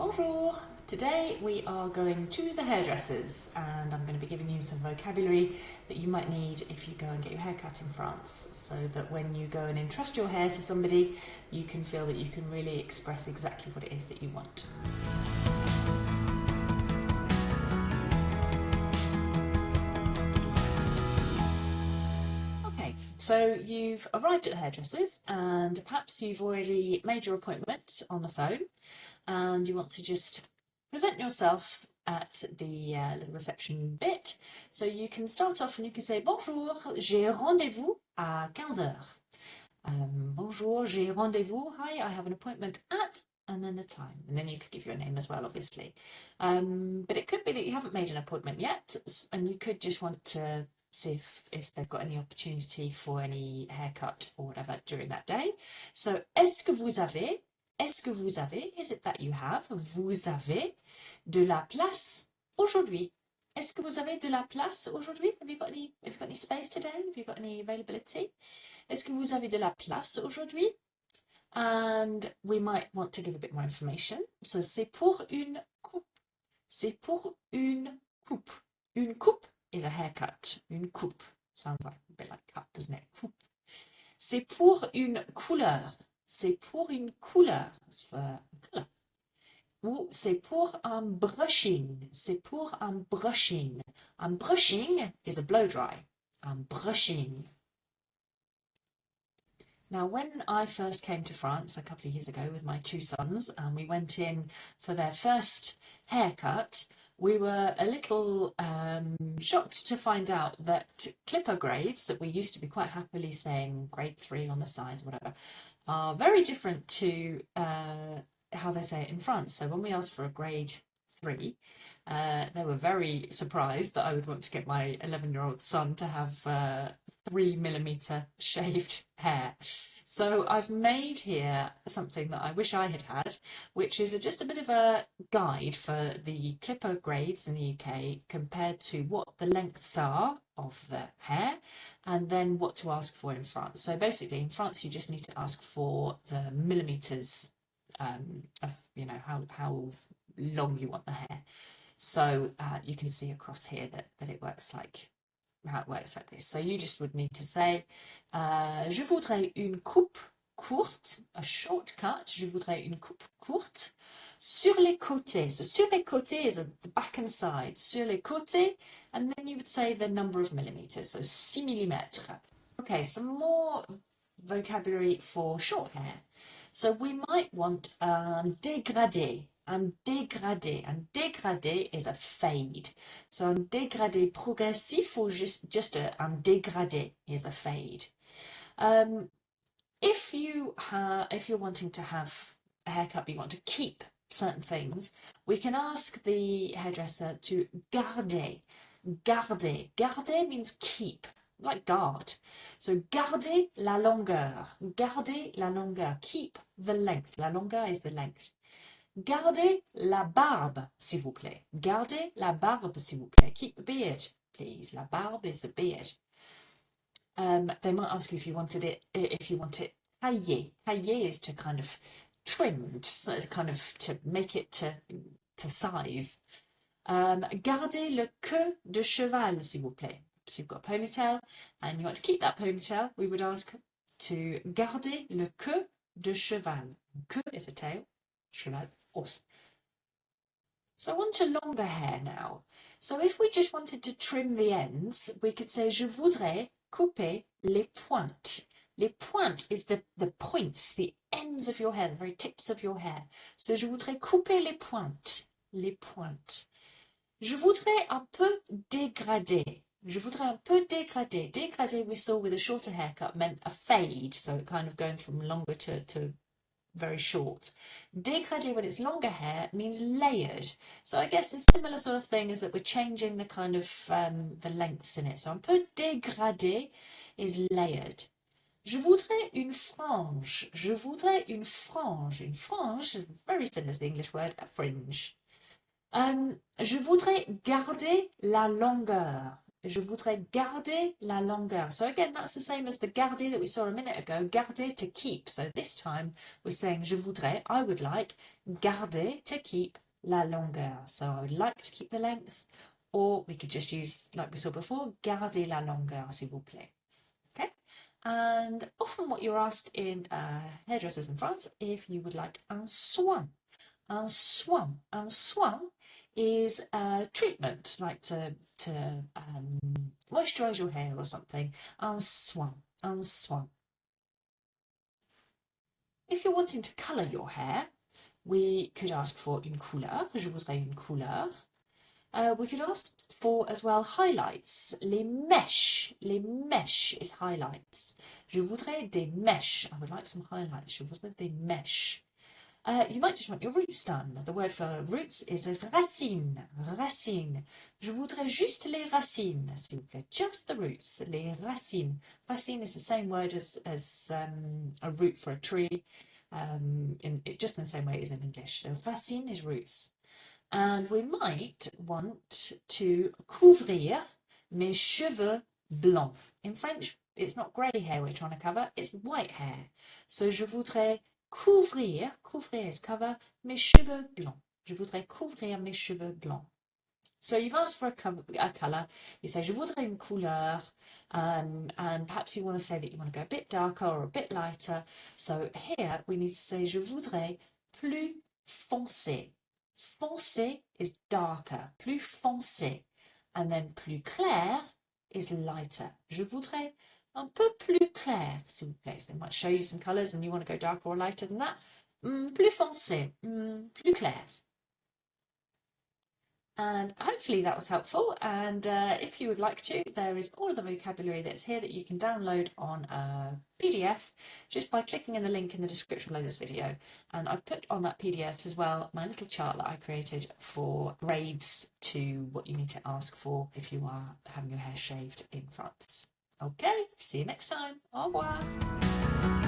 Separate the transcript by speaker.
Speaker 1: Bonjour! Today we are going to the hairdressers and I'm going to be giving you some vocabulary that you might need if you go and get your hair cut in France, so that when you go and entrust your hair to somebody you can feel that you can really express exactly what it is that you want. Okay, so you've arrived at the hairdressers and perhaps you've already made your appointment on the phone and you want to just present yourself at the little reception bit. So you can start off and you can say Bonjour, j'ai rendez-vous à 15 heures. Bonjour, j'ai rendez-vous. Hi, I have an appointment at, and then the time. And then you could give your name as well, obviously. But it could be that you haven't made an appointment yet and you could just want to see if they've got any opportunity for any haircut or whatever during that day. So, est-ce que vous avez, is it that you have, vous avez de la place aujourd'hui? Est-ce que vous avez de la place aujourd'hui? Have you got any space today? Have you got any availability? Est-ce que vous avez de la place aujourd'hui? And we might want to give a bit more information. So, c'est pour une coupe. C'est pour une coupe. Une coupe is a haircut. Une coupe. Sounds like a bit like cut, doesn't it? Coupe. C'est pour une couleur. C'est pour une couleur. It's for a colour. Ou c'est pour un brushing. C'est pour un brushing. Un brushing is a blow dry. Un brushing. Now, when I first came to France a couple of years ago with my two sons and we went in for their first haircut, we were a little shocked to find out that clipper grades, that we used to be quite happily saying grade 3 on the sides, whatever, are very different to how they say it in France. So when we asked for a grade 3, they were very surprised that I would want to get my 11-year-old son to have 3mm shaved hair. So I've made here something that I wish I had had, which is just a bit of a guide for the clipper grades in the UK compared to what the lengths are of the hair and then what to ask for in France. So basically in France you just need to ask for the millimeters of, you know, how long you want the hair. So you can see across here that it works like how it works like this. So you just would need to say je voudrais une coupe courte, a short cut. Je voudrais une coupe courte sur les côtés. So sur les côtés is the back and side. Sur les côtés, and then you would say the number of millimeters. So 6 mm. Okay, some more vocabulary for short hair. So we might want un dégradé. Un dégradé. Un dégradé is a fade. So un dégradé progressif or just un dégradé is a fade. If you're wanting to have a haircut but you want to keep certain things, we can ask the hairdresser to garder. Garder. Garder means keep, like guard. So garder la longueur. Garder la longueur. Keep the length. La longueur is the length. Gardez la barbe, s'il vous plaît. Gardez la barbe, s'il vous plaît. Keep the beard, please. La barbe is the beard. They might ask you if you want it taillé. Taillé is to kind of trimmed, so kind of to make it to size. Gardez le queue de cheval, s'il vous plaît. So you've got a ponytail and you want to keep that ponytail, we would ask to garder le queue de cheval. Queue is a tail, cheval. Horse. So on to longer hair now. So if we just wanted to trim the ends, we could say je voudrais couper les pointes. Les pointes is the points, the ends of your hair, the very tips of your hair. So je voudrais couper les pointes. Les pointes. Je voudrais un peu dégrader. Je voudrais un peu dégrader. Dégrader we saw with a shorter haircut meant a fade, so it kind of going from longer to very short. Dégradé when it's longer hair means layered. So I guess a similar sort of thing is that we're changing the kind of the lengths in it. So un peu dégradé is layered. Je voudrais une frange. Je voudrais une frange. Une frange is very similar to the English word a fringe. Je voudrais garder la longueur. Je voudrais garder la longueur. So again, that's the same as the garder that we saw a minute ago. Garder, to keep. So this time we're saying je voudrais, I would like, garder, to keep, la longueur. So I would like to keep the length, or we could just use, like we saw before, garder la longueur, s'il vous plaît. Okay? And often what you're asked in hairdressers in France, if you would like un soin. Un soin. Un soin is a treatment, like to moisturize your hair or something. Un soin. Un soin. If you're wanting to colour your hair, we could ask for une couleur. Je voudrais une couleur. We could ask for as well highlights. Les mèches. Les mèches is highlights. Je voudrais des mèches. I would like some highlights. Je voudrais des mèches. You might just want your roots done. The word for roots is racine. Racine. Je voudrais juste les racines, s'il vous plaît. Just the roots. Les racines. Racine is the same word as a root for a tree, just in the same way as in English. So racine is roots. And we might want to couvrir mes cheveux blancs. In French, it's not grey hair we're trying to cover, it's white hair. So je voudrais couvrir is cover, mes cheveux blancs. Je voudrais couvrir mes cheveux blancs. So you've asked for a colour, you say je voudrais une couleur, and perhaps you want to say that you want to go a bit darker or a bit lighter. So here we need to say je voudrais plus foncé. Foncé is darker, plus foncé, and then plus clair is lighter. Je voudrais un peu plus clair, s'il vous plaît. So they might show you some colours and you want to go darker or lighter than that. Plus foncé, plus clair. And hopefully that was helpful, and if you would like to, there is all of the vocabulary that's here that you can download on a PDF just by clicking in the link in the description below this video. And I've put on that PDF as well my little chart that I created for grades to what you need to ask for if you are having your hair shaved in France. Okay, see you next time. Au revoir.